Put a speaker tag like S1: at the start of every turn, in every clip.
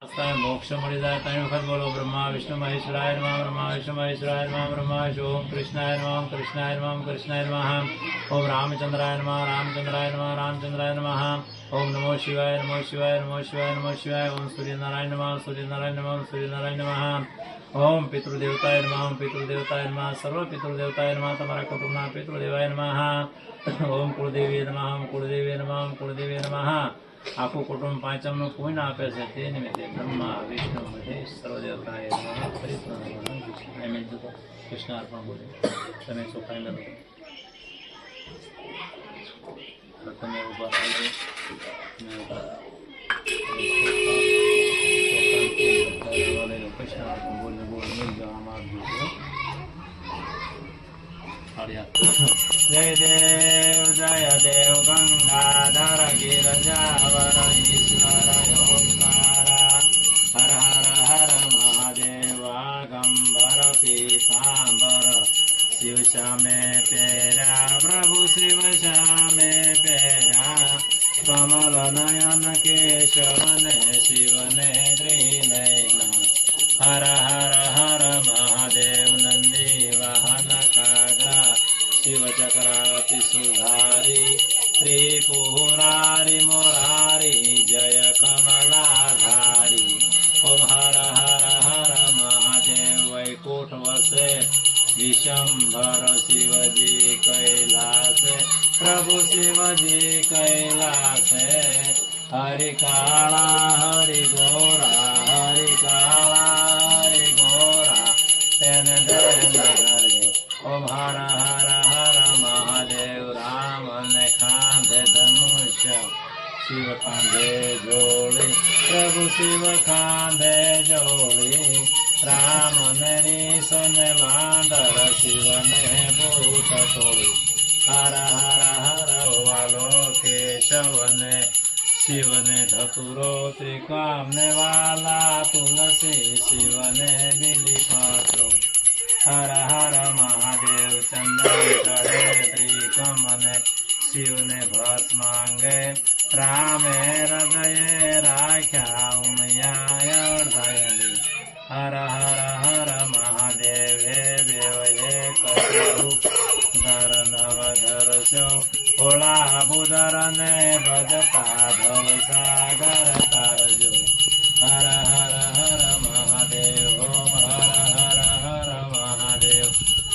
S1: मोक्ष मळी जाय तणी वखत बोलो ब्रह्मा विष्णु महेश्वराय नमः ब्रह्मा विष्णु महेश्वराय नमः ब्रह्मा ओम कृष्णाय नमः कृष्णाय नमः कृष्णाय नमः ओम रामचंद्राय नमः रामचंद्राय नमः रामचंद्राय नमः ओम नमो शिवाय नमो शिवाय नमो शिवाय नमो शिवाय ओम सूर्यनारायण नमः सूर्यनारायण नमः सूर्यनारायण नमः ओम पितृदेवताय नमः पितृदेवताय नमः सर्व पितृदेवताय नमः तमारा कुटुंबना पितृदेवाय नमः ओम कुलदेवी नमः ओम कुलदेवी नमः ओम कुलदेवी नमः आखું કુટુંબ પાંચમનું પૂન આપે છે તે નિમિત્તે બ્રહ્મા વિષ્ણુ મહેશ સર્વદેવતાએ કૃષ્ણ અર્પણ બોલે તમે ચોખાઈ લો તમે ઉભા થઈ કૃષ્ણ અર્પણ બોલે બોલ મિલ જાઓ આમાં जय देव गंगाधर गिरजावर ईश्वर ओंकार हर हर हर महादेव आगंबर पीतांबर शिव श्यामे पेरा प्रभु शिव श्यामे पेरा कमल नयन केशवने शिवने त्रिनयन हर हर हर महादेव नंदी वाहन कागा शिव चक्रावती सुधारी त्रिपुरारी मुरारी जय कमलाधारी ओम हर हर हर महादेव वैकुंठ वसे विशंभर शिवजी कैलास प्रभु शिवजी कैलास हरि काला हरि गोरा हरि काला हरि गोरा तेन नगरे ओम हर हर हर महादेव राम ने खांधे धनुष्य शिव खांधे जोड़ी प्रभु शिव खांधे जोड़ी राम ने रीस ने वांदर शिव ने भूत तोड़ी हर हर हर वालो केशव ने शिव ने धतुरो त्रिकाम ने वाला तुलसी शिव ने बिली पात्रो हर हर महादेव चंदन चढ़े त्रिकम ने शिव ने भस्म मांगे राम हृदय राख्या उमयादयली हर हर हर महादेव हे देव हे करूप धर नवधर शो भोला बुधर ने भजता भव सागर तरजो हर हर हर महादेव ओम हर हर हर महादेव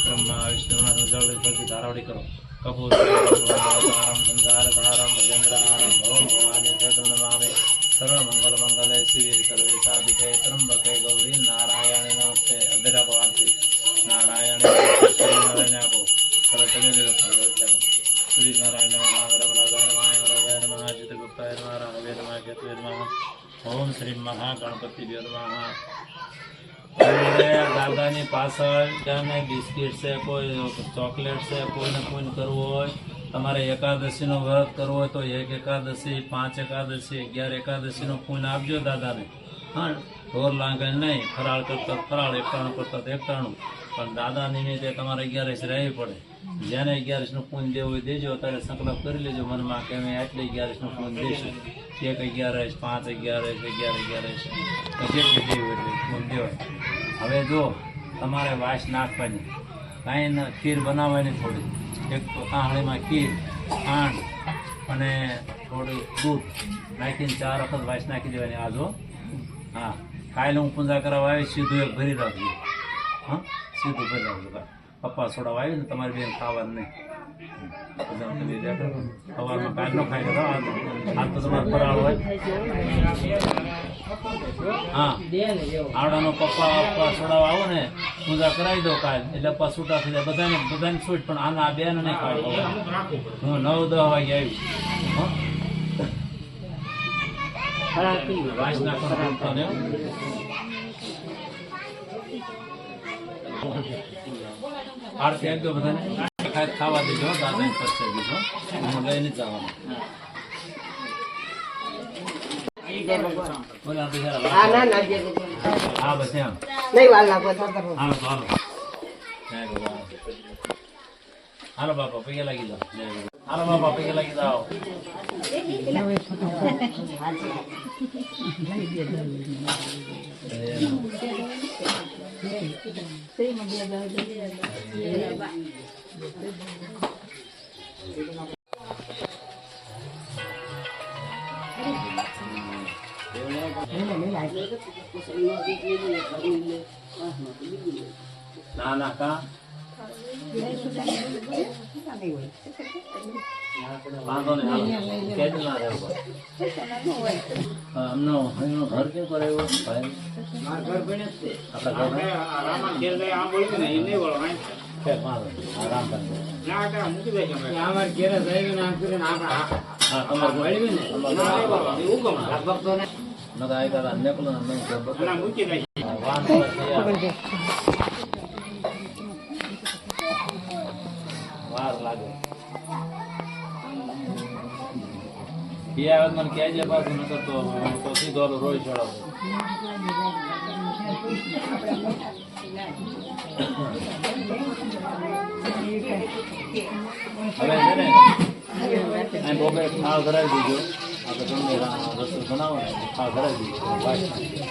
S1: ब्रह्मा विष्णु जल धारावड़ी करो कपूर संसार धारम भजेन्द्रारम ओम भवानी नमामि सर्व मंगल मंगले शिवे सर्वे साधिके त्र्यंबके गौरी नारायणी नमस्ते अधेरा भवानी नारायणी नारायण आपो श्री नारायण नमः चित्रगुप्ताय नमः राघवे नमः केतवे नमः ओम श्री महागणपति नमः દાદાની પાછળ ત્યાં બિસ્કિટ છે કોઈ ચોકલેટ છે કોઈને પૂન કરવું હોય તમારે એકાદશીનો વ્રત કરવો હોય તો 1 એકાદશી 5 એકાદશી 11 એકાદશીનો પૂન આપજો દાદાને હા ઢોર લાંગણ નહીં ફરાળ કરતા ફરાળ એકટાણું કરતા એકટાણું પણ દાદા નિમિત્તે તમારે 11 રહેવી પડે જેને 11નું પૂન દેવું હોય દેજો અત્યારે સંકલ્પ કરી લેજો મનમાં કે અમે આટલી 11નું પૂન દઈશું 1 11 5 11 11 જેટલી દેવું એટલે પૂન દેવાય હવે જો તમારે વાસ નાખવાની કાંઈ ખીર બનાવવાની થોડી એક આંગળીમાં ખીર ખાંડ અને થોડું દૂધ નાખીને 4 વખત વાસ નાખી દેવાની આ જો હા કાલે હું પૂજા કરાવવા આવી સીધું એક ભરી રાખજો હા સીધું ભરી રાખજો પપ્પા સોડાવા આવી ને તમારી બેન ખાવાનું નહીં સવારમાં કાલ ન ખાઈ લો હાથ તો તમારે ફરાળ હોય હા આવડાનો પપ્પા સોડાવા આવો ને પૂજા કરાવી દો કાલ એટલે પપ્પા છૂટા થઈ જાય બધાને છૂટ પણ આના બેન નહીં ખાવા હું 9-10 વાગે આવી વાસ નાખવાનો આરતી આપજો બધાને ખાવા દેજો દાદાને પડશે દીધો હું લઈને જવાનું હા બસ એમ હાલો બાપા પૈયા લાગી જાઓ હાલો બાપા પગે લાગી જાઓ. ના ના કા વાંધો નહીં હાલો કેજ ના રહેવું અમને ઘર કેમ કરાવ્યું ભાઈ વાર લાગે બે આવે મને કહેજે પાછું નકર તો સીધો રોઈ ચડાવતો હવે છે ને અહીં બોબે ખાવ ધરાવી દીધો આપણે ગમે રસોઈ બનાવો ને ખાવ ધરાવી દીધો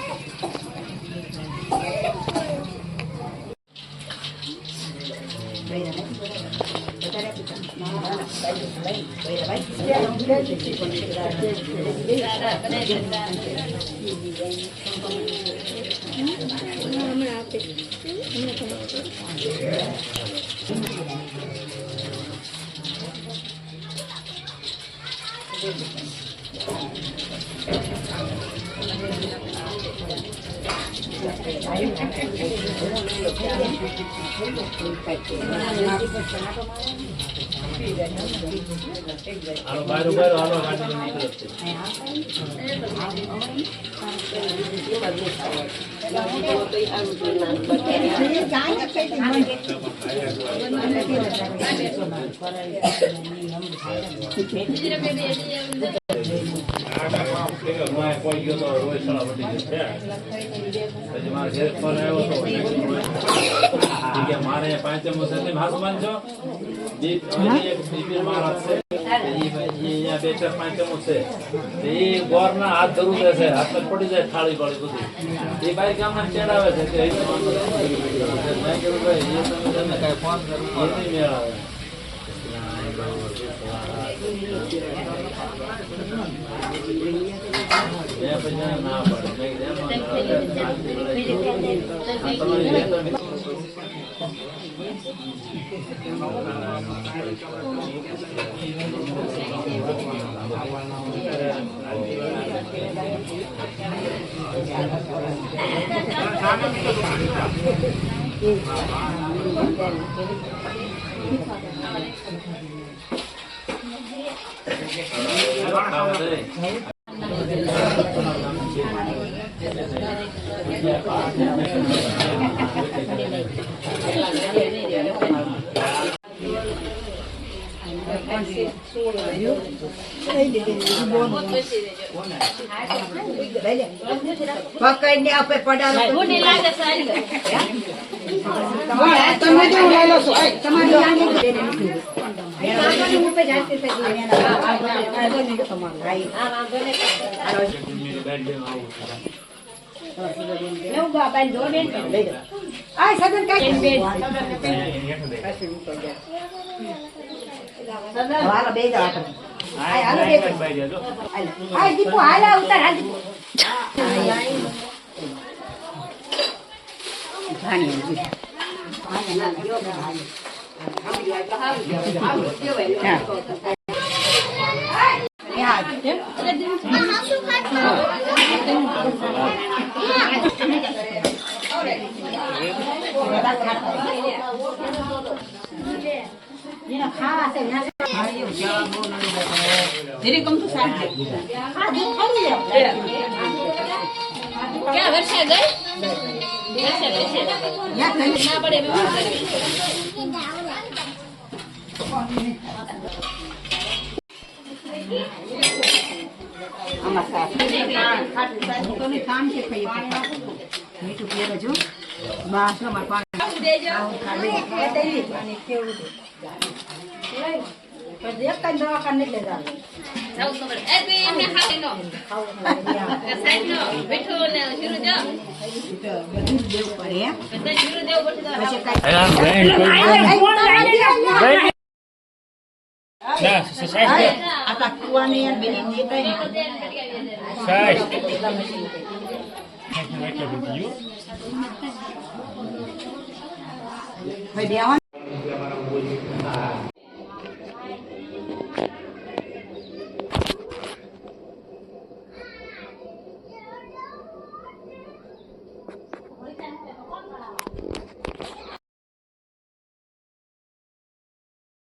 S1: હાલો બારો બારો હાલો ગાડી નીકળે છે કોઈ ગયો તો રોજ સળા વટી ગયો પછી મારા ઘેર ફોન આવ્યો તો મારે પાંચમો સાથે હાથ માનજો મારા છે બે ચાર પાંચમો છે એ ગોર ના હાથ ધરું છે હાથ પડી જાય થાળી વાળી બધું એ બાઈ ગામમાં ચડાવે છે કે મેં કીધું ભાઈ એ તમે કઈ ફોન કરવું નહીં મેળાવે ના પડે
S2: પકડીને આપે પડારો
S3: ગુની લાગે સારી
S2: તમે જો લઈ લો છો તમારી આને ઉપર જાતે છે નો બાબા જોડે લઈ લો આ સદન કાઈ હાલો બે જા આટો હાલો બે આ દીપો હાલા ઉતાર હાલ દીપો ઘાણી ના ગયો હાલ ધીરે કમ તો સાથ
S3: ક્યાં વર્ષા ગઈ વર્ષા ગઈ ના પડે
S2: મીઠું પીવે જો બસ અમાર પાણી દેજો પછી એક કઈ દવાખાને એટલે જ આવે.
S3: જાઉં ખબર. એ બે એમને ખાઈ નો.
S2: ખાવું પડે,
S3: એ સાઈડ નો. બેઠો ને શીરું જાઓ.
S2: બધું જ દેવું પડે, હે?
S3: બધા શીરું દેવું પડશે તો
S2: પછી
S3: આપણે.
S2: આ તો કુવાની યાર બેની જે કઈ ભાઈ દેવા